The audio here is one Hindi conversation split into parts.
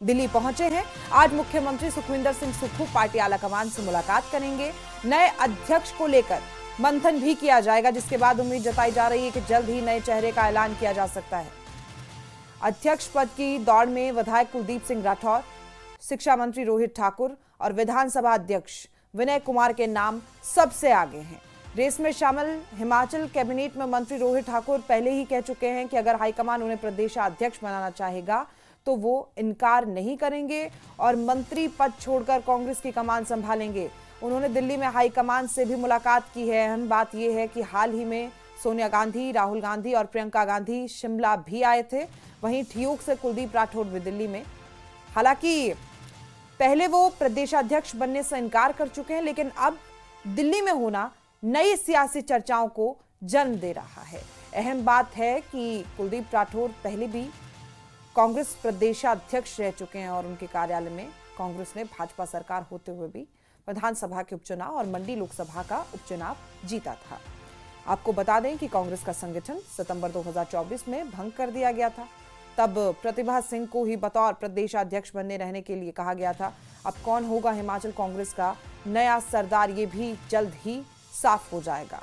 दिल्ली पहुंचे हैं। आज मुख्यमंत्री सुखविंदर सिंह सुक्खू पार्टी आलाकमान से मुलाकात करेंगे। नए अध्यक्ष को लेकर मंथन भी किया जाएगा, जिसके बाद उम्मीद जताई जा रही है कि जल्द ही नए चेहरे का ऐलान किया जा सकता है। अध्यक्ष पद की दौड़ में विधायक कुलदीप सिंह राठौर, शिक्षा मंत्री रोहित ठाकुर और विधानसभा अध्यक्ष विनय कुमार के नाम सबसे आगे हैं। रेस में शामिल हिमाचल कैबिनेट में मंत्री रोहित ठाकुर पहले ही कह चुके हैं कि अगर हाईकमान उन्हें प्रदेशाध्यक्ष बनाना चाहेगा तो वो इनकार नहीं करेंगे और मंत्री पद छोड़कर कांग्रेस की कमान संभालेंगे। उन्होंने दिल्ली में हाईकमान से भी मुलाकात की है। अहम बात यह है कि हाल ही में सोनिया गांधी, राहुल गांधी और प्रियंका गांधी शिमला भी आए थे। वहीं ठियोग से कुलदीप राठौर भी दिल्ली में। हालांकि पहले वो प्रदेशाध्यक्ष बनने से इनकार कर चुके हैं, लेकिन अब दिल्ली में होना नई सियासी चर्चाओं को जन्म दे रहा है। अहम बात है कि कुलदीप राठौर पहले भी कांग्रेस प्रदेशाध्यक्ष रह चुके हैं और उनके कार्यालय में कांग्रेस ने भाजपा सरकार होते हुए भी विधानसभा के उपचुनाव और मंडी लोकसभा का उपचुनाव जीता था। आपको बता दें कि कांग्रेस का संगठन सितंबर 2024 में भंग कर दिया गया था। तब प्रतिभा सिंह को ही बतौर प्रदेशाध्यक्ष बनने रहने के लिए कहा गया था। अब कौन होगा हिमाचल कांग्रेस का नया सरदार, ये भी जल्द ही साफ हो जाएगा।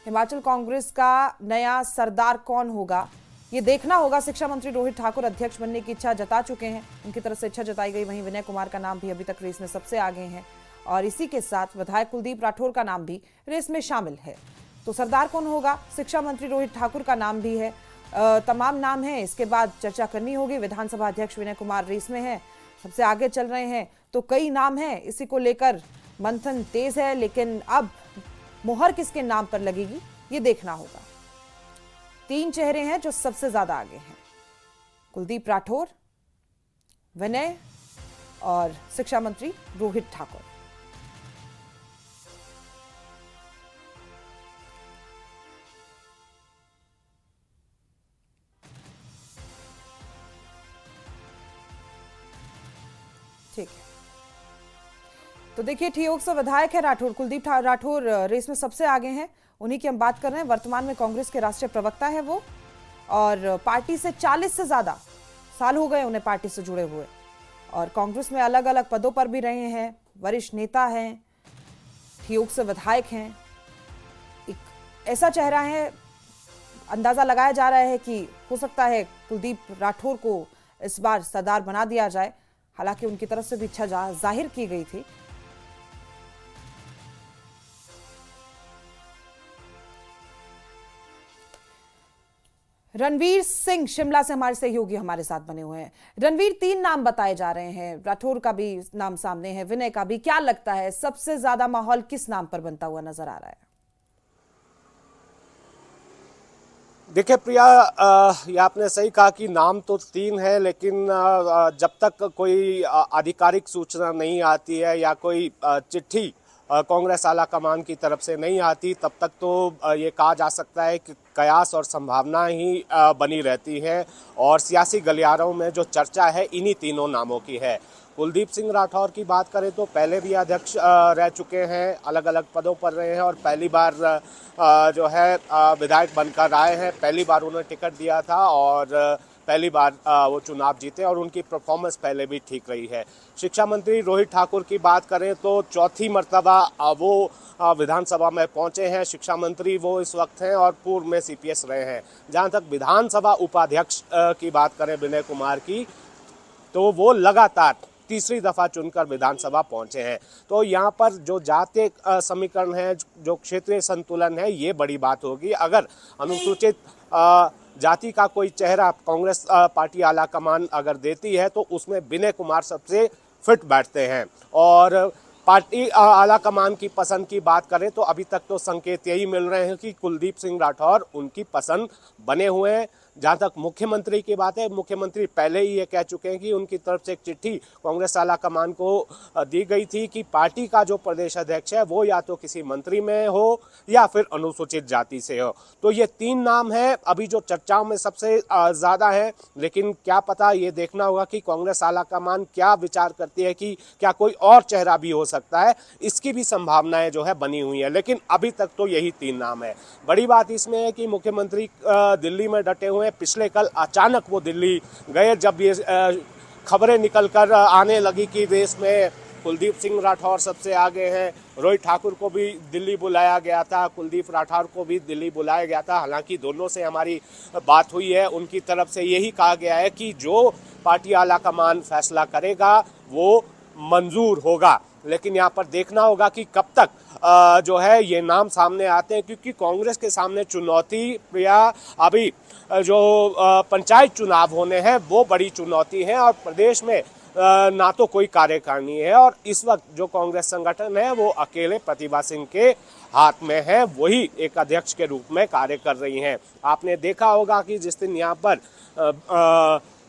हिमाचल कांग्रेस का नया सरदार कौन होगा, ये देखना होगा। शिक्षा मंत्री रोहित ठाकुर अध्यक्ष बनने की इच्छा जता चुके हैं, उनकी तरफ से इच्छा जताई गई। वहीं विनय कुमार का नाम भी अभी तक रेस में सबसे आगे है और इसी के साथ विधायक कुलदीप राठौर का नाम भी रेस में शामिल है। तो सरदार कौन होगा? शिक्षा मंत्री रोहित ठाकुर का नाम भी है। तमाम नाम है, इसके बाद चर्चा करनी होगी। विधानसभा अध्यक्ष विनय कुमार रेस में है, सबसे आगे चल रहे हैं, तो कई नाम हैं, इसी को लेकर मंथन तेज है। लेकिन अब मुहर किसके नाम पर लगेगी, ये देखना होगा। 3 चेहरे हैं जो सबसे ज्यादा आगे हैं: कुलदीप राठौर, विनय और शिक्षा मंत्री रोहित ठाकुर। ठीक है, तो देखिए ठियोग से विधायक है राठौर, कुलदीप राठौर रेस में सबसे आगे हैं। उन्हीं की हम बात कर रहे हैं। वर्तमान में कांग्रेस के राष्ट्रीय प्रवक्ता है वो, और पार्टी से 40 से ज्यादा साल हो गए उन्हें पार्टी से जुड़े हुए, और कांग्रेस में अलग अलग पदों पर भी रहे हैं, वरिष्ठ नेता हैं, ठियोग से विधायक हैं। एक ऐसा चेहरा है, अंदाजा लगाया जा रहा है कि हो सकता है कुलदीप राठौर को इस बार सरदार बना दिया जाए। हालांकि उनकी तरफ से भी इच्छा जाहिर की गई थी। रणवीर सिंह शिमला से हमारे सहयोगी हमारे साथ बने हुए हैं। रणवीर, 3 नाम बताए जा रहे हैं, राठौर का भी नाम सामने है, विनय का भी। क्या लगता है सबसे ज्यादा माहौल किस नाम पर बनता हुआ नजर आ रहा है? देखिए प्रिया, ये आपने सही कहा कि नाम तो 3 है, लेकिन जब तक कोई आधिकारिक सूचना नहीं आती है या कोई चिट्ठी कांग्रेस आला कमान की तरफ से नहीं आती, तब तक तो ये कहा जा सकता है कि कयास और संभावना ही बनी रहती है। और सियासी गलियारों में जो चर्चा है इन्हीं तीनों नामों की है। कुलदीप सिंह राठौर की बात करें तो पहले भी अध्यक्ष रह चुके हैं, अलग अलग पदों पर रहे हैं और पहली बार जो है विधायक बनकर आए हैं। पहली बार उन्हें टिकट दिया था और पहली बार वो चुनाव जीते और उनकी परफॉर्मेंस पहले भी ठीक रही है। शिक्षा मंत्री रोहित ठाकुर की बात करें तो चौथी मर्तबा वो विधानसभा में पहुंचे हैं। शिक्षा मंत्री वो इस वक्त हैं और पूर्व में सीपीएस रहे हैं। जहां तक विधानसभा उपाध्यक्ष की बात करें विनय कुमार की, तो वो लगातार तीसरी दफा चुनकर विधानसभा पहुंचे हैं। तो यहाँ पर जो जातीय समीकरण है, जो क्षेत्रीय संतुलन है, ये बड़ी बात होगी। अगर अनुसूचित जाति का कोई चेहरा कांग्रेस पार्टी आलाकमान अगर देती है तो उसमें विनय कुमार सबसे फिट बैठते हैं। और पार्टी आलाकमान की पसंद की बात करें तो अभी तक तो संकेत यही मिल रहे हैं कि कुलदीप सिंह राठौर उनकी पसंद बने हुए हैं। जहां तक मुख्यमंत्री की बात है, मुख्यमंत्री पहले ही ये कह चुके हैं कि उनकी तरफ से एक चिट्ठी कांग्रेस आलाकमान को दी गई थी कि पार्टी का जो प्रदेश अध्यक्ष है वो या तो किसी मंत्री में हो या फिर अनुसूचित जाति से हो। तो ये 3 नाम है अभी जो चर्चाओं में सबसे ज्यादा है। लेकिन क्या पता, ये देखना होगा कि कांग्रेस आलाकमान क्या विचार करती है कि क्या कोई और चेहरा भी हो सकता है। इसकी भी संभावनाएं जो है बनी हुई है, लेकिन अभी तक तो यही 3 नाम है। बड़ी बात इसमें है कि मुख्यमंत्री दिल्ली में डटे हुए में पिछले कल अचानक वो दिल्ली गए, जब ये खबरें निकल कर आने लगी कि देश में कुलदीप सिंह राठौर सबसे आगे हैं। रोहित ठाकुर को भी दिल्ली बुलाया गया था, कुलदीप राठौर को भी दिल्ली बुलाया गया था। हालांकि दोनों से हमारी बात हुई है, उनकी तरफ से यही कहा गया है कि जो पार्टी आला कमान फैसला करेगा वो मंजूर होगा। लेकिन यहाँ पर देखना होगा कि कब तक जो है ये नाम सामने आते हैं, क्योंकि कांग्रेस के सामने चुनौती या अभी जो पंचायत चुनाव होने हैं वो बड़ी चुनौती है, और प्रदेश में ना तो कोई कार्यकारिणी है, और इस वक्त जो कांग्रेस संगठन है वो अकेले प्रतिभा सिंह के हाथ में है, वही एक अध्यक्ष के रूप में कार्य कर रही हैं। आपने देखा होगा कि जिस दिन यहाँ पर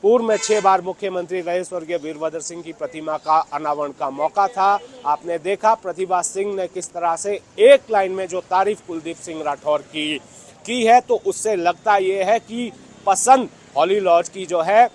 पूर्व में 6 बार मुख्यमंत्री रहे स्वर्गीय वीरभद्र सिंह की प्रतिमा का अनावरण का मौका था, आपने देखा प्रतिभा सिंह ने किस तरह से एक लाइन में जो तारीफ कुलदीप सिंह राठौर की है, तो उससे लगता ये है कि पसंद हॉली लॉज की जो है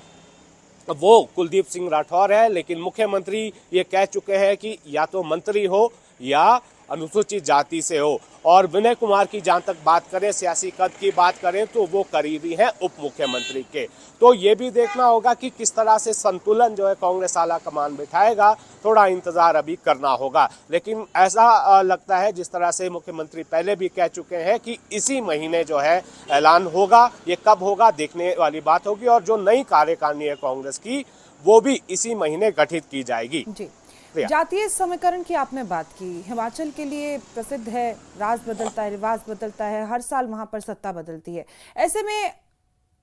वो कुलदीप सिंह राठौर है। लेकिन मुख्यमंत्री ये कह चुके हैं कि या तो मंत्री हो या अनुसूचित जाति से हो। और विनय कुमार की जहां तक बात करें, सियासी कद की बात करें, तो वो करीबी हैं उप मुख्यमंत्री के। तो ये भी देखना होगा कि किस तरह से संतुलन जो है कांग्रेस आला कमान बिठाएगा, थोड़ा इंतजार अभी करना होगा। लेकिन ऐसा लगता है जिस तरह से मुख्यमंत्री पहले भी कह चुके हैं कि इसी महीने जो है ऐलान होगा। ये कब होगा देखने वाली बात होगी, और जो नई कार्यकारिणी है कांग्रेस की वो भी इसी महीने गठित की जाएगी। जी, जातीय समीकरण की आपने बात की, हिमाचल के लिए प्रसिद्ध है, राज बदलता है, रिवाज बदलता है, हर साल वहां पर सत्ता बदलती है। ऐसे में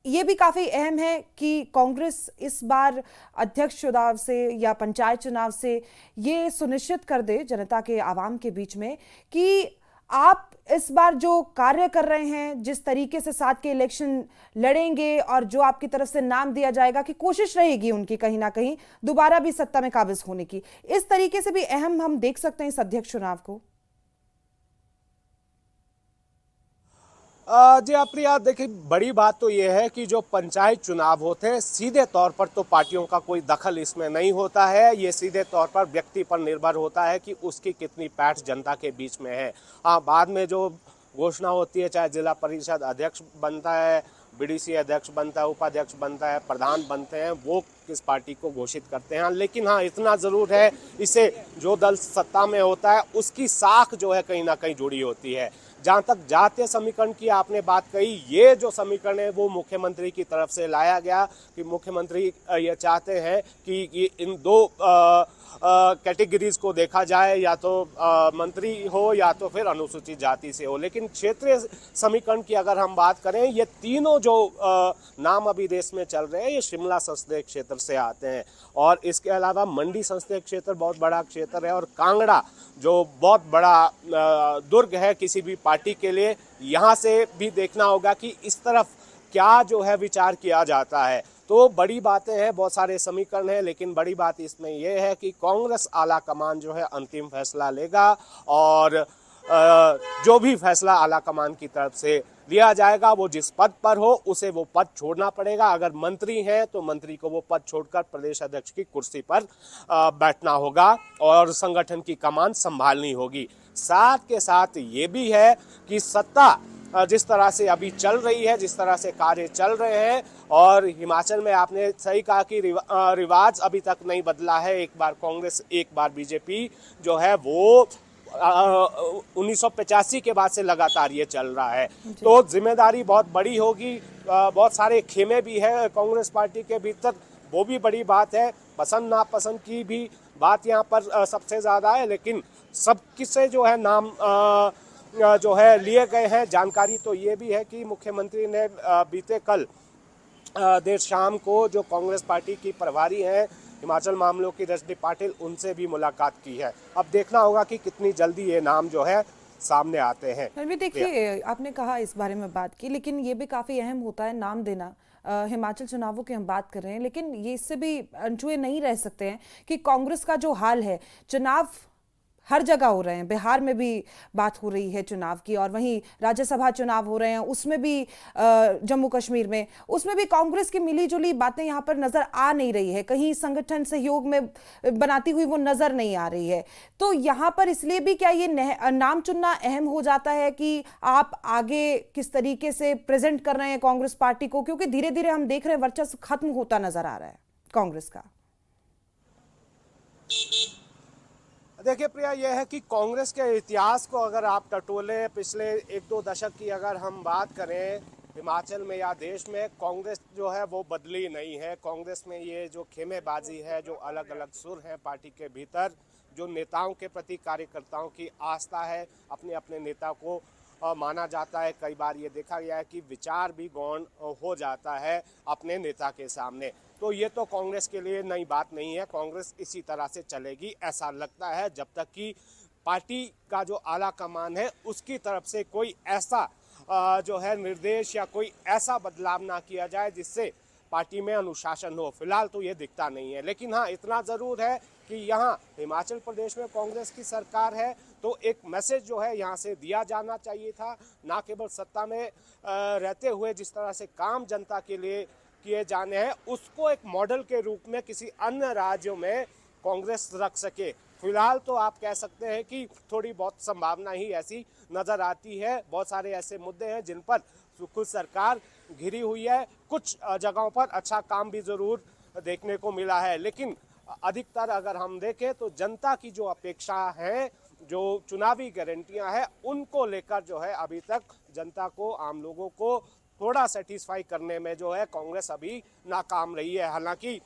ये भी काफी अहम है कि कांग्रेस इस बार अध्यक्ष चुनाव से या पंचायत चुनाव से ये सुनिश्चित कर दे जनता के आवाम के बीच में कि आप इस बार जो कार्य कर रहे हैं, जिस तरीके से 7 के इलेक्शन लड़ेंगे और जो आपकी तरफ से नाम दिया जाएगा कि कोशिश रहेगी उनकी कहीं ना कहीं दोबारा भी सत्ता में काबिज होने की, इस तरीके से भी अहम हम देख सकते हैं इस अध्यक्ष चुनाव को। जी प्रिया, देखिए बड़ी बात तो ये है कि जो पंचायत चुनाव होते हैं सीधे तौर पर तो पार्टियों का कोई दखल इसमें नहीं होता है। ये सीधे तौर पर व्यक्ति पर निर्भर होता है कि उसकी कितनी पैठ जनता के बीच में है। हाँ, बाद में जो घोषणा होती है, चाहे जिला परिषद अध्यक्ष बनता है, बीडीसी अध्यक्ष बनता है, उपाध्यक्ष बनता है, प्रधान बनते हैं, वो किस पार्टी को घोषित करते हैं। लेकिन हाँ, इतना जरूर है, इससे जो दल सत्ता में होता है उसकी साख जो है कहीं ना कहीं जुड़ी होती है। जहाँ तक जातीय समीकरण की आपने बात कही, ये जो समीकरण है वो मुख्यमंत्री की तरफ से लाया गया कि मुख्यमंत्री ये चाहते हैं कि ये इन दो कैटेगरीज को देखा जाए, या तो मंत्री हो या तो फिर अनुसूचित जाति से हो। लेकिन क्षेत्रीय समीकरण की अगर हम बात करें, ये तीनों जो नाम अभी देश में चल रहे हैं ये शिमला संसदीय क्षेत्र से आते हैं, और इसके अलावा मंडी संसदीय क्षेत्र बहुत बड़ा क्षेत्र है, और कांगड़ा जो बहुत बड़ा दुर्ग है किसी भी पार्टी के लिए। यहाँ से भी देखना होगा कि इस तरफ क्या जो है विचार किया जाता है। तो बड़ी बातें हैं, बहुत सारे समीकरण हैं, लेकिन बड़ी बात इसमें यह है कि कांग्रेस आला कमान जो है अंतिम फैसला लेगा, और जो भी फैसला आला कमान की तरफ से लिया जाएगा वो जिस पद पर हो उसे वो पद छोड़ना पड़ेगा। अगर मंत्री हैं तो मंत्री को वो पद छोड़कर प्रदेश अध्यक्ष की कुर्सी पर बैठना होगा और संगठन की कमान संभालनी होगी। साथ के साथ ये भी है कि सत्ता जिस तरह से अभी चल रही है, जिस तरह से कार्य चल रहे हैं, और हिमाचल में आपने सही कहा कि रिवाज अभी तक नहीं बदला है, एक बार कांग्रेस एक बार बीजेपी जो है वो 1985 के बाद से लगातार ये चल रहा है। तो जिम्मेदारी बहुत बड़ी होगी, बहुत सारे खेमे भी है कांग्रेस पार्टी के भीतर, वो भी बड़ी बात है। पसंद नापसंद की भी बात यहाँ पर सबसे ज्यादा है, लेकिन सब किससे जो है नाम जो है लिए गए हैं। जानकारी तो ये भी है कि मुख्यमंत्री ने बीते कल देर शाम को जो कांग्रेस पार्टी की प्रभारी हैं हिमाचल मामलों की रजनी पाटिल, उनसे भी मुलाकात की है। अब देखना होगा कि कितनी जल्दी ये नाम जो है सामने आते हैं। देखिए, आपने कहा इस बारे में बात की, लेकिन ये भी काफी अहम होता है नाम देना। हिमाचल चुनावों की हम बात कर रहे हैं, लेकिन ये इससे भी अनछुए नहीं रह सकते हैं कि कांग्रेस का जो हाल है, चुनाव हर जगह हो रहे हैं। बिहार में भी बात हो रही है चुनाव की, और वहीं राज्यसभा चुनाव हो रहे हैं, उसमें भी जम्मू कश्मीर में, उसमें भी कांग्रेस की मिलीजुली बातें यहाँ पर नजर आ नहीं रही है, कहीं संगठन सहयोग में बनाती हुई वो नजर नहीं आ रही है। तो यहाँ पर इसलिए भी क्या ये नाम चुनना अहम हो जाता है कि आप आगे किस तरीके से प्रेजेंट कर रहे हैं कांग्रेस पार्टी को, क्योंकि धीरे धीरे हम देख रहे हैं वर्चस्व खत्म होता नजर आ रहा है कांग्रेस का। देखिए प्रिया, यह है कि कांग्रेस के इतिहास को अगर आप टटोले, पिछले 1-2 दशक की अगर हम बात करें, हिमाचल में या देश में, कांग्रेस जो है वो बदली नहीं है। कांग्रेस में ये जो खेमेबाजी है, जो अलग अलग सुर हैं पार्टी के भीतर, जो नेताओं के प्रति कार्यकर्ताओं की आस्था है, अपने अपने नेता को माना जाता है। कई बार ये देखा गया है कि विचार भी गौण हो जाता है अपने नेता के सामने। तो ये तो कांग्रेस के लिए नई बात नहीं है, कांग्रेस इसी तरह से चलेगी ऐसा लगता है, जब तक कि पार्टी का जो आला कमान है उसकी तरफ से कोई ऐसा जो है निर्देश या कोई ऐसा बदलाव ना किया जाए जिससे पार्टी में अनुशासन हो। फिलहाल तो ये दिखता नहीं है, लेकिन हाँ इतना ज़रूर है कि यहाँ हिमाचल प्रदेश में कांग्रेस की सरकार है, तो एक मैसेज जो है यहाँ से दिया जाना चाहिए था। ना केवल सत्ता में रहते हुए जिस तरह से काम जनता के लिए किए जाने हैं, उसको एक मॉडल के रूप में किसी अन्य राज्यों में कांग्रेस रख सके। फिलहाल तो आप कह सकते हैं कि थोड़ी बहुत संभावना ही ऐसी नजर आती है। बहुत सारे ऐसे मुद्दे हैं जिन पर खुद सरकार घिरी हुई है। कुछ जगहों पर अच्छा काम भी जरूर देखने को मिला है, लेकिन अधिकतर अगर हम देखें तो जनता की जो अपेक्षा है, जो चुनावी गारंटियां हैं, उनको लेकर जो है अभी तक जनता को, आम लोगों को थोड़ा सेटिस्फाई करने में जो है कांग्रेस अभी नाकाम रही है। हालांकि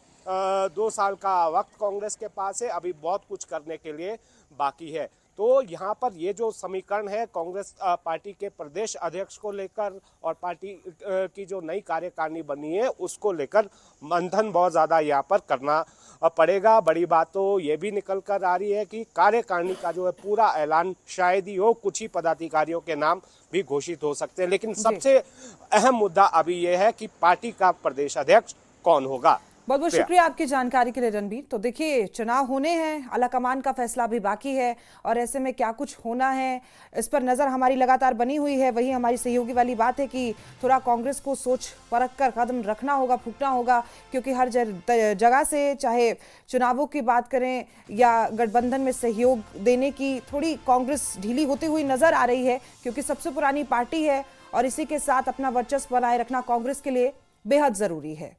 2 साल का वक्त कांग्रेस के पास है, अभी बहुत कुछ करने के लिए बाकी है। तो यहाँ पर ये जो समीकरण है कांग्रेस पार्टी के प्रदेश अध्यक्ष को लेकर और पार्टी की जो नई कार्यकारिणी बनी है उसको लेकर मंथन बहुत ज़्यादा यहाँ पर करना पड़ेगा। बड़ी बात तो ये भी निकल कर आ रही है कि कार्यकारिणी का जो है पूरा ऐलान शायद ही हो, कुछ ही पदाधिकारियों के नाम भी घोषित हो सकते हैं। लेकिन सबसे अहम मुद्दा अभी ये है कि पार्टी का प्रदेश अध्यक्ष कौन होगा। बहुत बहुत शुक्रिया आपकी जानकारी के लिए रणबीर। तो देखिए, चुनाव होने हैं, आलाकमान का फैसला भी बाकी है, और ऐसे में क्या कुछ होना है इस पर नज़र हमारी लगातार बनी हुई है। वही हमारी सहयोगी वाली बात है कि थोड़ा कांग्रेस को सोच परख कर कदम रखना होगा, फूकना होगा, क्योंकि हर जगह से, चाहे चुनावों की बात करें या गठबंधन में सहयोग देने की, थोड़ी कांग्रेस ढीली होती हुई नजर आ रही है, क्योंकि सबसे पुरानी पार्टी है और इसी के साथ अपना वर्चस्व बनाए रखना कांग्रेस के लिए बेहद ज़रूरी है।